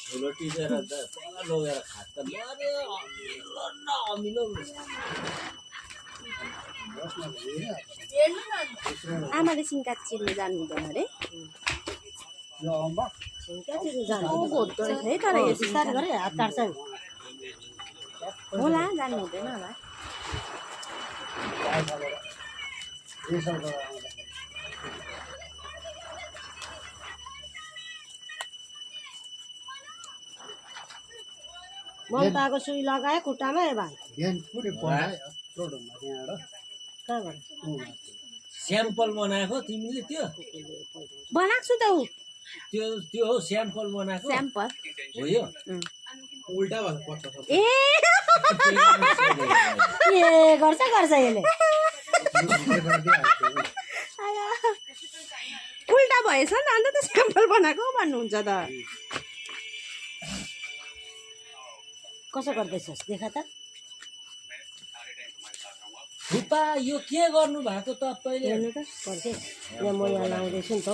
ठुलो टिपेर लगेर खास त अमिलो आमाले सिन्का चिर्नु जानु हुँदैन अरे है तर बिस्तारै गरे हात काट्छ होला जानु हुँदैन होला ममताको सुई लगाए खुट्टामा ए भाइ स्याम्पल बनाएको तिमीले त्यो बनाएको छु त ऊ त्यो हो स्याम्पल बनाएको स्याम्पल हो यो उल्टा भएर पर्छ ए गर्छ यसले उल्टा भएछ नि अन्त त स्याम्पल बनाएको भन्नुहुन्छ त कसो गर्दैछस् देखा त फुपा यो के गर्नु भएको तपाईँले हेर्नु त पर्छ म यहाँ लाउँदैछु नि त